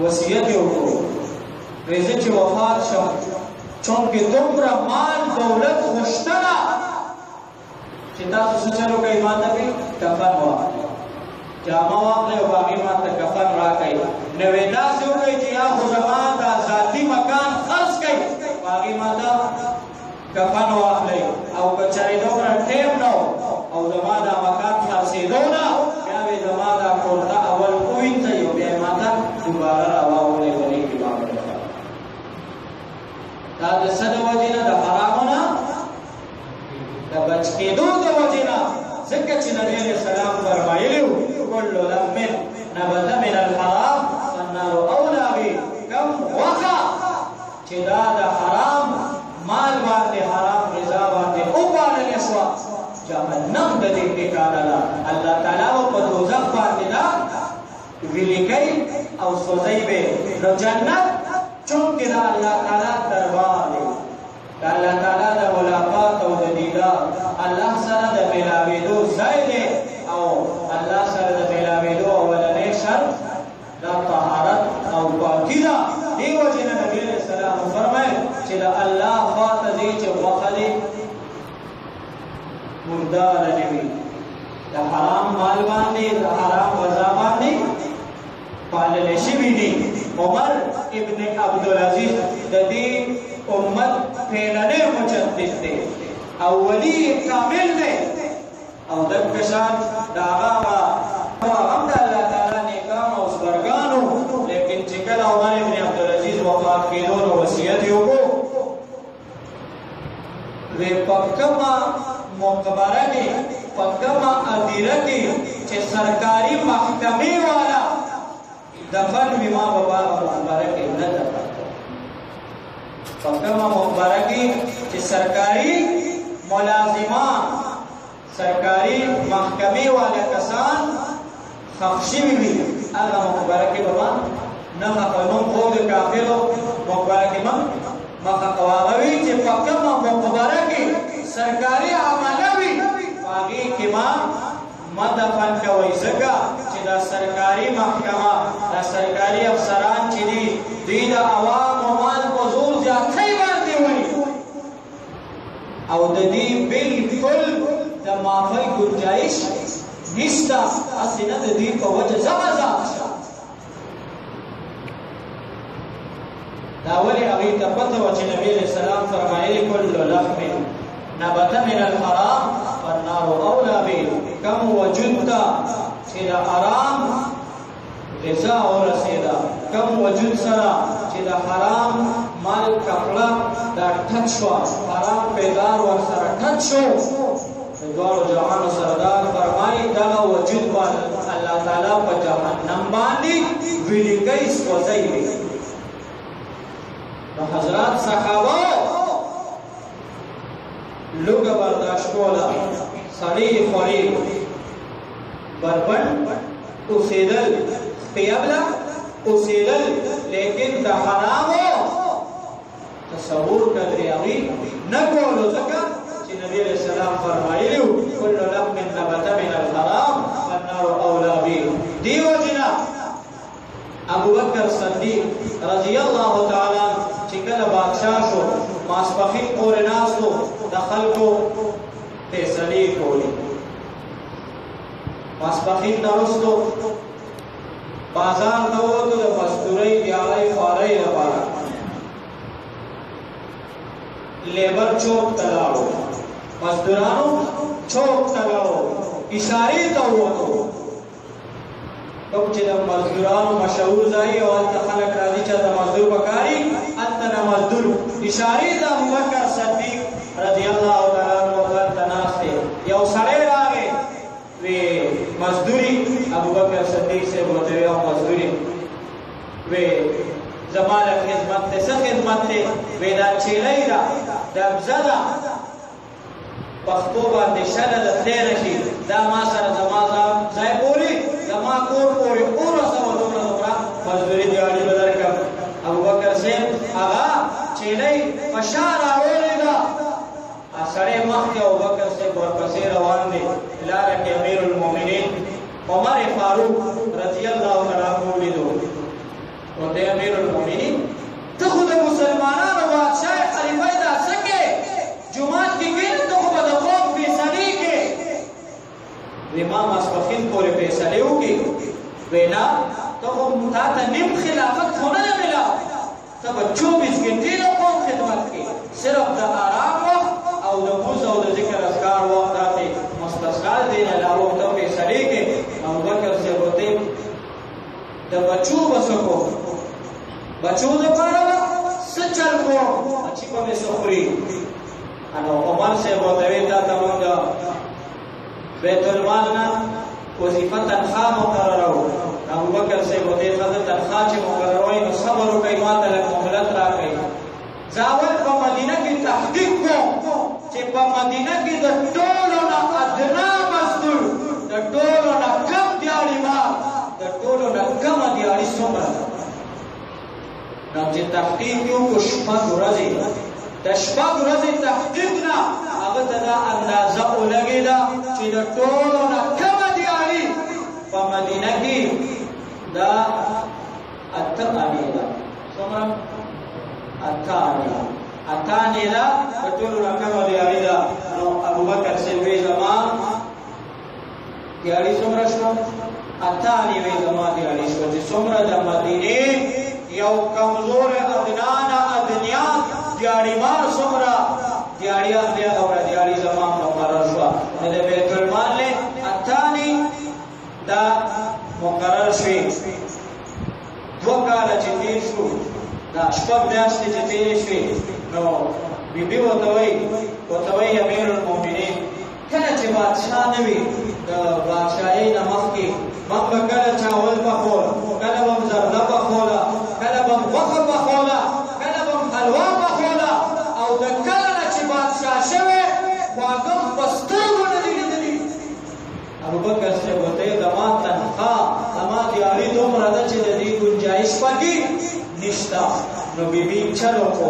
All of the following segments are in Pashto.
وصیت یې وکړو وایي زه چې وفات شم چونکې دومره مال دولت غوښتنه چې تاسو څه چل وکړئ ما ته مې کفن واخلئ جامه واخلئ او هغې ما ته کفن راکړئ نو وایي داسې وکړئ چې یا خو زما دا ذاتي مکان خرڅ کړئ هغې ما ته کفن واخلئ او که چېرې دومره ټیم نه او زما دا مکان خرڅېدو نه بیا به زما دا کورته اول ووینځئ او بیا یې ما ته دوباره راواولئ په دې کې ما دا د څه د وجې نه د حرامو نه د بچ کېدو د وجې نه ځکه چې نبي علیه السلام فرمایلي وو کل لحم نبت من الحرام فالنار اولی به کم غوښه چې دا د حرام مال باندې حرام غذا باندې وپاللې شوه جهنم د دې ټکانه ده الله تعالی به په دوزخ باندې دا ویلې کوي او سوځوي به نو جنت چونکې دا الله تعالی دربار دی دا الله تعالی د ملاقات او د دیدار الله سره د ملاوېدو ځای دی او الله سره د ملاوېدو اولنی شرط دا طهارت او پاکي ده دې وجې نه نبي علیه السلام فرمایل چې د الله خوا ته ځې چې غوښه دې مرداره نه وي د حرام مال باندې د حرام غذا باندې پاللې شوي دي عمر ابن عبدالعزیز د دې امت پهلنی مجدد دی او ولی کامل دی او دغه شان د هغه هم د الله تعالی نیکانو او زبرګانو لیکن چې کله عمر ابن عبدالعزیز وفات کېدو نو وصیت یې وکړو وی په کومه مقبره کې په کومه هدیره کې چې سرکاري محکمې والا دفن وي ما به هغه مقبره کې نه دفن په کومه مقبره کې چې سرکاري ملازمان سرکاري محکمې والا کسان ښخ شوي وي هغه مقبره کې به ما نه ښخوم خو د کافرو مقبره کې به ما ښخوم وي چې په کومه مقبره کې سرکاري عمله وي په هغې کې ما دفن کوئ ځکه چې دا سرکاري محکمه دا سرکاري افسران چې دي دوی د عوامو مال په زور زیاتۍ باندې وړي او د دې بالکل د معافۍ ګنجایش نشته هسې نه د دې په وجه زما ذات شه دا ولې هغې ته پته وه چې نبي علیه السلام فرمایلي کل لحم نبت من الحرام فالنار اولی به کم وجود ته چې د حرام غذا ورسېده کم وجود سره چې د حرام مال کپړه دا ټچ شوه حرام پیدار ورسره ټچ شو د دواړو جهانو سردار فرمایي دغه وجود باندې الله تعالی په جهنم باندې ویلې کوي سوځوي نو حضرات صحابه لوګه برداشت کوله سړی خوري بربند اوسېدل خپیابله اوسېدل لیکن د حرامو تصور کړی هغې نه کولو ځکه چې نبي علیه السلام فرمایلي وو کل لحم نبت من الحرام فالنار اولی به دې وجې نه ابوبکر صدیق رضی الله تعالی چې کله بادشاه شو ماسپښین پورې ناست و د خلکو فیصلې کولې ماسپښین نه وروستو بازار ته ووتو د مزدورۍ دیاړۍ خوارۍ لپاره لیبر چوک ته لاړو مزدورانو چوک ته لاړو اشارې ته ووتو کوم چې د مزدورانو مشهور ځای او هلته خلک راځي چې د مزدور پکاري هلته نه مزدور اشارې د ابوبکر صدیق رضی الله تعالی عنه هلته ناست دی یو سړی راغی وی مزدوري ابوبکر صدیق صاحب ورته وی مزدوري وی زما له خدمت دی څه خدمت دی وی دا چیلۍ ده دبزه ده پښتو باندې شله ده تېره شي دا ما سره زما ځای پورې زما کور پورې ورسوه دومره دومره مزدوري دیواړي به درکړم ابوبکر صاحب هغه چیلۍ په شا راوړې ده سړی مخکې ابوبکر صاحب ورپسې روان دی لاره کې امیر المؤمنین عمر فاروق رضی الله تعالی عنه ولیدو ورته وینا تو تا ته نیم خلافت خو نه ملا ته به 24 ګنټې د قوم خدمت کې صرف د آرام وخت او د موز او د ذکر اذکار وخت ته مستثنا دی علاوه ته فیصلې کې ابوبکر صاحب ته د بچو وسکو بچو لپاره سچل کو چې په مسخري انو عمر صاحب ته ویل دا موږ بیت المال نه وظیفه تنخواه مقرره و ابوبکر صاحب ته خدای تنخواه چې مقرره وای نو صبر وکړئ ماته لږ مهلت راکړئ زاول په مدینه کې تحقیق کو چې په مدینه کې د ټولو نه ادنا مزدور د ټولو نه کم دیاړي ما د ټولو نه کم دیاړي څومره نو چې تحقیق یو کو شپږ ورځې د شپږ ورځې تحقیق نه هغه ته دا اندازه ولګېده چې د ټولو نه کم دیاړي په مدینه کې دا اته انې ده څومره اتانې ده د ټولو نه کم دیاړي ده نو ابوبکر صاحب وی زما دیاړي څومره شو اتانې وی زما دیاړي شو چې څومره د مدینې یو کمزور ادنانا ادنیان دیاړي مار څومره دیاړیان دی او دیاړي زمان مقرر شو د بیت المال له اتانې دا مقرر شوی دو کاله چې تیر شو دا شپږ میاشتې چې تیرې شوې نو بیبي ورته وایي امیر المؤمنین کله چې بادشاه نه وي د بادشاهۍ نه مخکې موږ به کله چاول پخوله کله به زرده پخوله کله به غوښه پخوله کله به حلوا پخوله او د کله نه چې بادشاه شوی خواږه په سترګو نه دي لیدلي ابوبکر صاحب ورته وایي زما تنخواه زما دیاري دومره ده چې د دې ګنجایش پکې نشتا نو بیبي چلو کو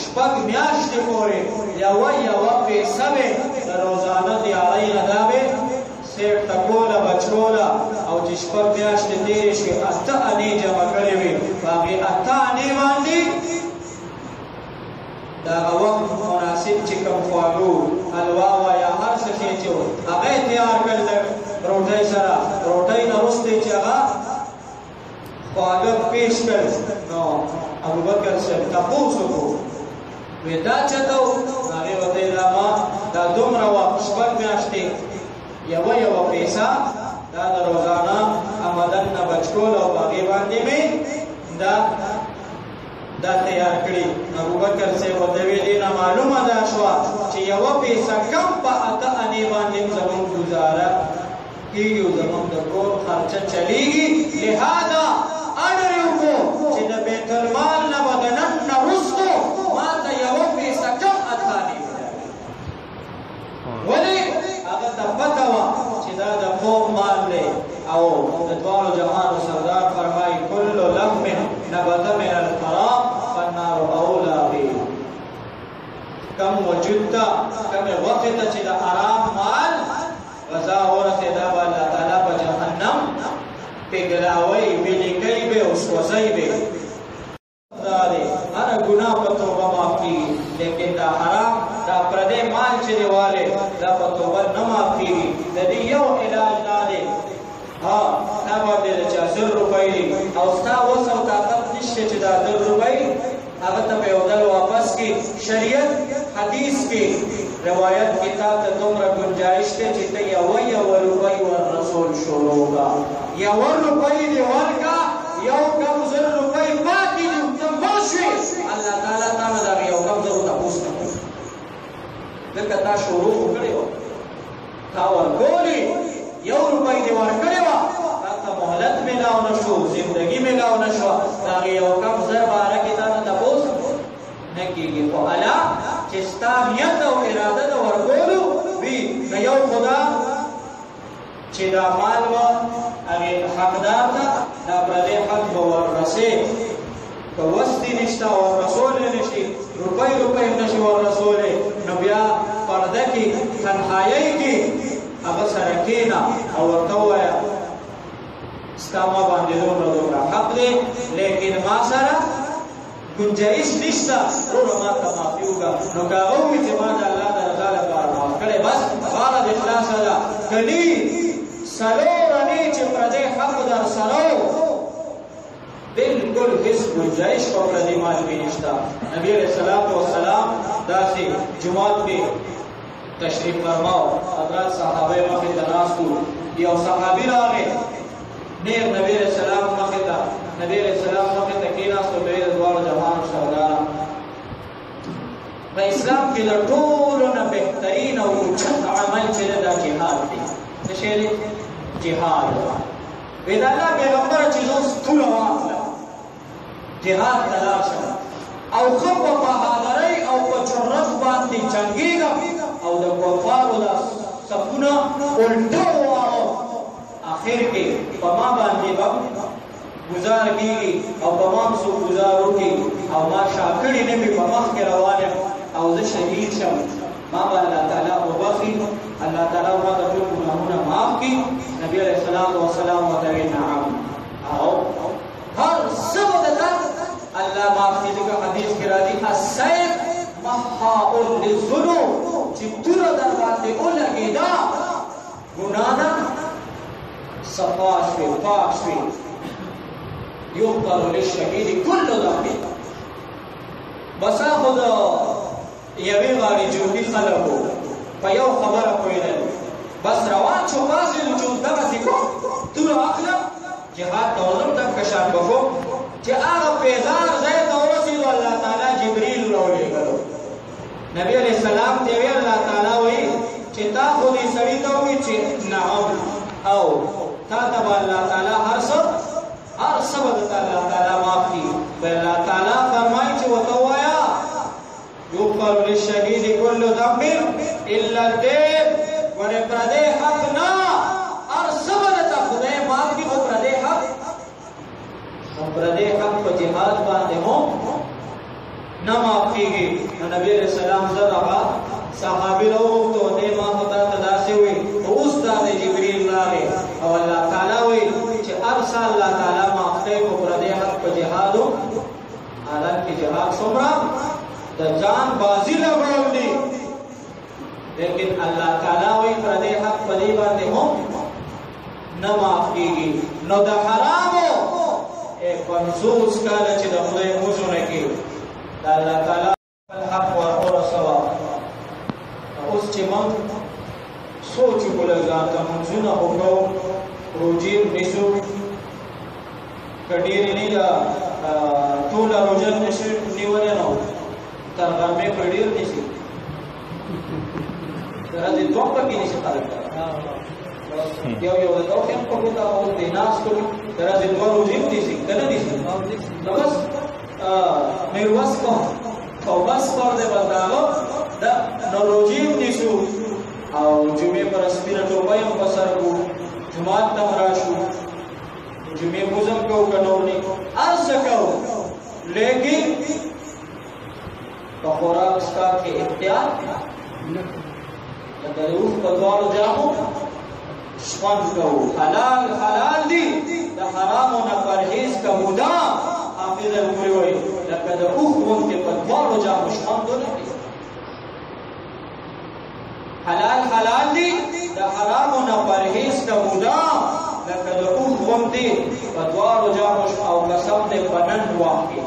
شپږ میاشتې پورې یوه پیسه به د روزانه دیارۍ نه دا به سیټ تکوله بچوله او چې شپږ میاشتې تېرې شوې اته انې جمع کړې وې په هغې اته انې باندې د هغه وخت مناسب چې کوم خواږه حلوا وه یا هر څه شی چې و هغه یې تیار کړل روټۍ سره روټۍ نه وروسته چې هغه خواږه پیش کړ نو ابوبکر صاحب تپوس وکړو وی دا چېرته و هغې ورته ویل ما دا دومره وه شپږ میاشتې یوه پیسه دا د روزانه عمدن نه بچ کول او په هغې باندې مې دا تیار کړي ابوبکر صاحب ورته ویل دې نه معلومه دا شوه چې یوه پیسه کم په اته انې باندې زموږ ګزاره کېږي او زموږ د کور خرچه چلیږي لهذا اډر یې وکړو چې د بیت المال نه به د نن نه وروستو ما ته یوه پیسه کم اته انې ولې هغه ته پته وه چې دا د قوم مال دی او د دواړو جهانو سردار فرمایي کل لحم نبت من الحرام فالنار اولی به کم وجود ته کمې وخت ته چې د حرام مال غذا ورسېدا به الله تعالی په جهنم پګلاوی ولیکئ به او سوځئ به دا دی هره ګناه په توبه معاف کېږي لیکن دا حرام دا پردی مال چې دی والې دا په توبه نه معاف کېږي د دې یو علاج دا دی تا باندې د چا 100 روپۍ دي او ستا وس او طاقت نشته چې دا 10 روپۍ هغه ته به یو ځل واپس کړي شریعت حدیث کې روایت کتاب ته دومره گنجائش دی چې ته یوه روپۍ وررسول شروع کا یوه روپۍ دې ورکړه یو کم 100 روپۍ پاتې دي ته مړ شوې الله تعالی تا نه د هغې یو کم زرو تپوس نه کوي ځکه تا شروع خو کړې وه تا ورکولې یو روپۍ دې ورکړې وه تا ته مهلت میلاو نه شو زندګي میلاو نه شوه د هغې یو کم زر باره کې تا نه تپوس نه کېږي خو الله چې ستا نیت او اراده د ورکولو وي د یو خدا چې دا مال وه هغې حقدار ته دا پردی حق به وررسې که وس دې نشته وررسولی نشي روپۍ هم نشي وررسولی نو بیا پرده کې تنهایۍ کې هغه سره کېنه او ورته ووایه ستا ما باندې دومره حق دی لیکن ما سره گنجائش نشته وروره ما ته معافي وکړه نو که هغه ووایي چې ما د الله د رضا لپاره معاف کړی بس غاړه د اخلاصه ده که ني څلور انې چې پردی حق در سره هیڅ گنجائش په پردي مال کې نشته. نبی علیہ الصلوۃ والسلام داسې جمعات کې تشریف فرماو، حضرات صحابه مخې ته ناست وو، یو صحابي راغی نیر نبی علیہ السلام مخې ته، نبی علیہ السلام مخې ته کېناست او د دواړو جهانو سرداره په اسلام کې د ټولو نه بهترین او اوچت عمل چې دی دا جهاد دی. څه شی دی؟ جهاد. وی د الله پیغمبره چې زه اوس توره واخله جهاد ته لاړ شم او ښه په بهادرۍ او په جرأت باندې جنګېږم او د کفارو دا صفونه الټه وواړم، اخر کې په ما باندې به گزار کېږي او په ما هم څوک گزار وکړي او ما شاکړې نه وي په مخ کې روان یم او زه شهید شم، ما به الله تعالی وبخي، الله تعالی ما د ټول ګناهونه معاف کړي. نبي علیه السلام وسلام ورته ویل نعم، او هر څه به درته الله معاف کړي. ځکه حدیث کې راځي السیف محاء للذنوب، چې توره در باندې ولګېده ګناه ده صفا شوې پاک شوې. یغفر للشهید کل ذنب. بس خو د یوې غاړې جوړي خلکو په یو خبره پوهېدل، بس روان شو پاڅېدو چې اوس دغسې کوم توره اخلم جهاد ته ورځم دغه شان به کوم چې هغه پیزار ځای ته ورسېدو الله تعالی جبریل راولېږلو. نبي علیه السلام ته ویل الله تعالی وایي چې تا خو دې سړي ته ووایي چې نعم او تا ته به الله تعالی هر څه به درته الله تعالی معاف کړي. الله تعالی فرمایي چې ورته ووایه یغفر للشهید کل ذنب الا الدین. ورې پردی حق نه هر څه به درته خدای معاف کړي، خو پردی حق په جهاد باندې هم نه معاف کېږي. نو نبي علیه السلام زر هغه صحابي راوغوښتو، دې ما خو تا ته داسې وایي، خو اوس دا د جبریل راغی او الله تعالی وایي چې هر څه الله تعالی معاف کوي، خو پردی حق په جهادو حالت کې جهاد څومره د جان بازی لګول دي، لیکن الله تعالی وایي پردی حق په دې باندې هم نه معاف کېږي. نو د حرامو 50 کاله چې د خدای مزونه کې د الله تعالی حق ورسوه. اوس چې موږ سوچ وکړو ځان ته مونځونه وکړو، روژې نیسو، که ډېرې نه ده ټوله روژه نشي نیولی نو تر غرمې په ډېر نیسي، ورځې دوه پکې نیسي خلک یو د دوه هم په ګوته او د ناستو ورځې دوه روژې هم نیسي که نه نیسي. نو بس میروس او بس پر دی بس د هغه نو روژې هم نیسو او جمعې پر سپینه ټوپۍ هم په سر کړو، جومات ته هم راشو، جمعې مونځ هم کوو که نور نه هر څه کوو، لیکن په خوراک څښاک کې احتیاط لکه د اوښ په دواړو جامو شخوند کوو. حلال دي، د حرامو نه پرهیز که مدام حافظ الپوري وایي لکه د اوښ غوندې په دواړو جامو شخوند ونه کړي. حلال دي، د حرامو نه پرهیز که مدام لکه د اوښ غوندې په دواړو جامو او قسم دی په نن وخت کې.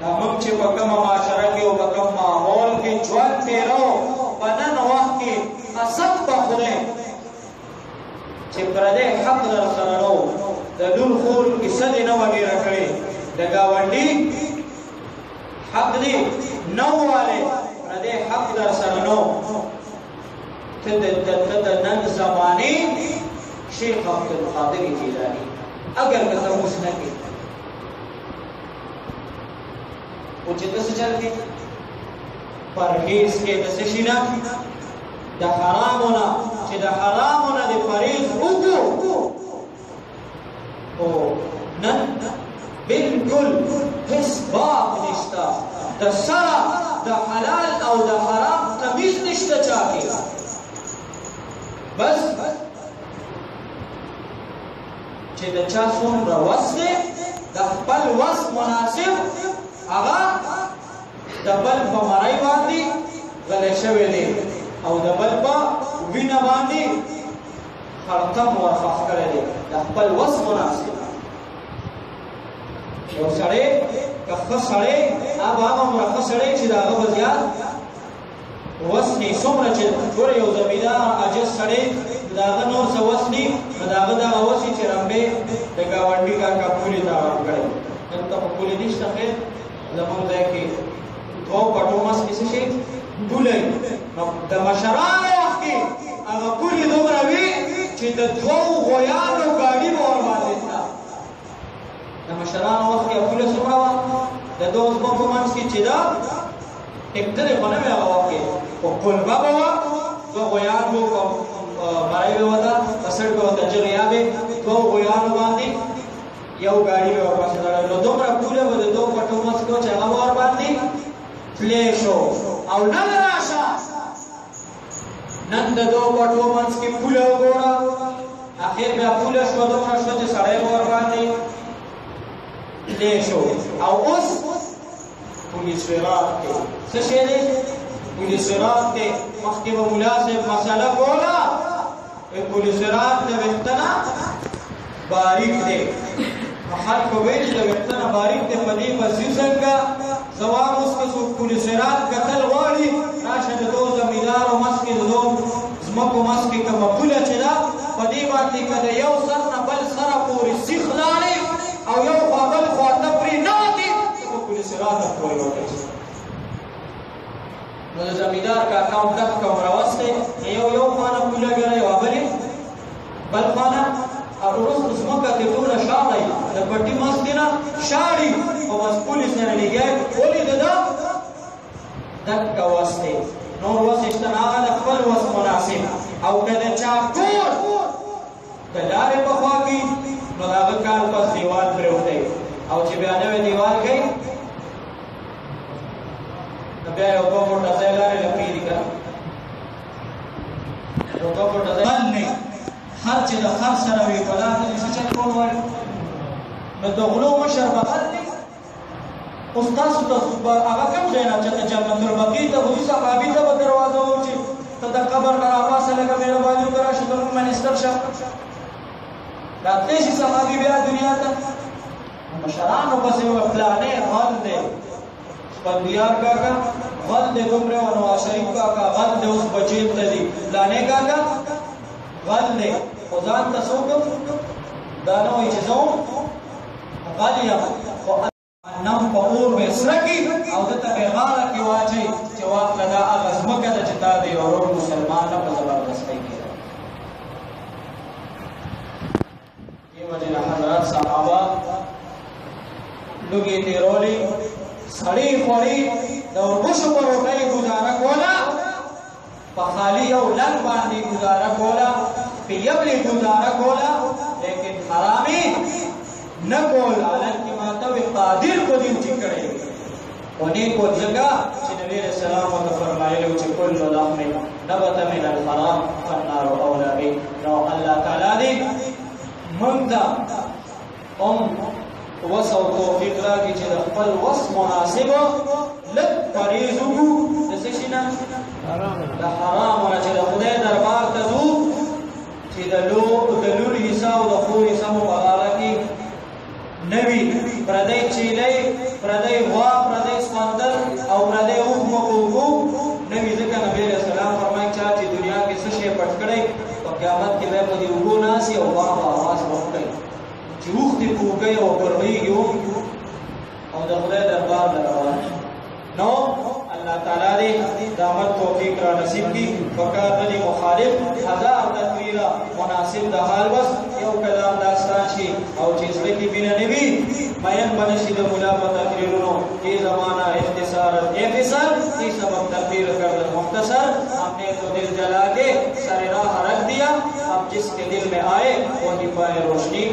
دا موږ چې په کومه معاشره کې او په کوم ماحول کې ژوند تېرو په نن وخت کې قسم په خدای چې پردی حق در سره نه و، د لور خور کیسه دې نه وه ډېره کړې، د ګاونډي حق دې نه ووالی، پردی حق در سره نه و. ته د نن زمانې شیخ عبدالقادر جیلاني اگر که ته اوس نه کړې او چې ته څه چل کې پرهیز کې د څه شي نه د حرامو نه، چې د حرامو نه د پرهیز وکړو او نن بالکل هیڅ باک نشته، د سره د حلال او د حرام تمیز نشته چا کې. بس چې د چا څومره وس دی د خپل وس مناسب هغه د بل په مرۍ باندې غلی شوی دی او د بل په وینه باندې خړتم ورخښ کړی دی، د خپل وس مناسب. یو سړی که ښه سړی هغه هغومره ښه سړی چې د هغه به زیات وس نی څومره چې ګوره یو زمیندار عاجز سړی د هغه نور څه وس ني نو د هغه دغه وس وي چې رمبې د ګاونډي کاکا پولې ته ارام کړی دلته خو پولې نشته خیر زموږ ځای کې دوو پټو منځ کې څه شي پوله وي نو د مشرانو وخت کې هغه پولې دومره وي چې د دوو غویانو ګاډي به ورباندې تله د مشرانو وخت کې پوله څومره وه د دوو ځمکو منځ کې چې ده ټکټر یې خو نه وي هغه وخت کې خو کلبه به وه دوه غویان به مړی به وته کسټ به وته جغیا به دوه غویانو باندې یو ګاډي به ورپسې تړلی نو دومره پوله به د دوو پټو منځ کې چې هغه به ورباندې تللی شو او نن راشه نن د دوو پټو منځ کې پوله وګوره اخر بیا پوله شوه دومره شوه چې سړی به ورباندې تللی شو او اوس پولیس رات کې څه شی دی پولیس رات کې مخکې به ملا صاحب مسله کوله پولیس رات د ویښتنه باریک دی خلکو ویل چې د ویښتنه باریک دی په دې پسې څنګه ځواب اوس که څوک پولیس رات کتل غواړي راشه د دوو زمیندارو منځ کې د دوو ځمکو منځ کې کومه پوله چې ده په دې باندې که د یو سر نه بل سره پورې سیخ لاړې او یو خوا بل خوا ته پرې نه وتې ته پولیس رات ته پورې وتې نو د زمیندار کاکا هم ډک کوم راوستی یو خوا نه پوله ګره یوه بلې بل خوا نه او وروسته ځمکه کې ټوله شاړی د پټي منځ کې نه شاړي خو بس پولیس نه لګیا ولیده ده ډکه وس دی نور وس شته نه هغه د خپل وس مناسب او که د چا کور د لارې په خوا کې نو د هغه کال پس دیوال پرېوتی او چې بیا نوی دیوال کوي نو بیا یو دوه فوټه ځای لارې لپېږي که یو دوه فوټه ځای نه هر چې د خر سره وي په لار کې څه چل کول غواړي نو د غلو مشر به خر دی اوس تاسو ته هغه کوم ځای نه چې جنت البقیع ته حضور صحابي ته به دروازه و چې ته د قبر نه راپاسه لکه مهرباني وکړه راشي زموږ منستر شه راتلی شي صحابي بیا دنیا ته مشرانو پسې وویل فلانې غل دی بندیار کاکا غل دی دومره و نواز شریف کاکا غل دی اوس بچیل ته دي فلانې کاکا غل دی خو ځان ته څه وکړم دا نه وایي چې زه غل یم خو نم په اور به سره کړي او دته به غاړه کې واچوي چې واخله دا هغه ځمکه ده چې تا د یو ورور مسلمان نه په زبردستۍ کې ده دې وجې نه حضرات صحابه لوږې تېرولې سړې خوړې د وربشو په روټۍ ګزاره کوله په خالي یو لنګ باندې ګزاره کوله په یبلې ګزاره کوله لیکن حرامې نه کول حالانکې ماته وي قادر په دې چې کړی ونې کو ځکه چې نبي علیه السلام ورته فرمایلي وو چې کل لحم نبت من الحرام فالنار اولی به نو الله تعالی دې موږ ته وس او توفیق راکړي چې د خپل وس مناسب لږ پرهیز وکړو د څه شي نه د حرامو نه چې د خدای دربار ته ځو چې د لور حصه او د خور حصه مو په غاړه کې نه وي پردی چیلی پردی غوا پردی سمندر او پردی اوښ مو په اوبو نه وي ځکه نبي علیه السلام فرمایي چا چې دنیا کې څه شی پټ کړی په قیامت کې به په دې اوبو ناسي او غوا به اواز وکړي چې اوښ دې په اوږی او پربیږي او د خدای دربار ته روان نو الله تعالی دې د عمل توفیق را نصیب کړي پکار نه دي مخالف هزار تقریره مناسب د حال بس یو کلام داستان شي او چې زړه کې مینه نه وي مین بنشي د ملا په تقریرونو یہ زمانہ اختصار کی سبب تقریر کر مختصر ہم نے تو دل جلا کے سر راہ رکھ دیا اب جس کے دل میں آئے وہی پائے روشنی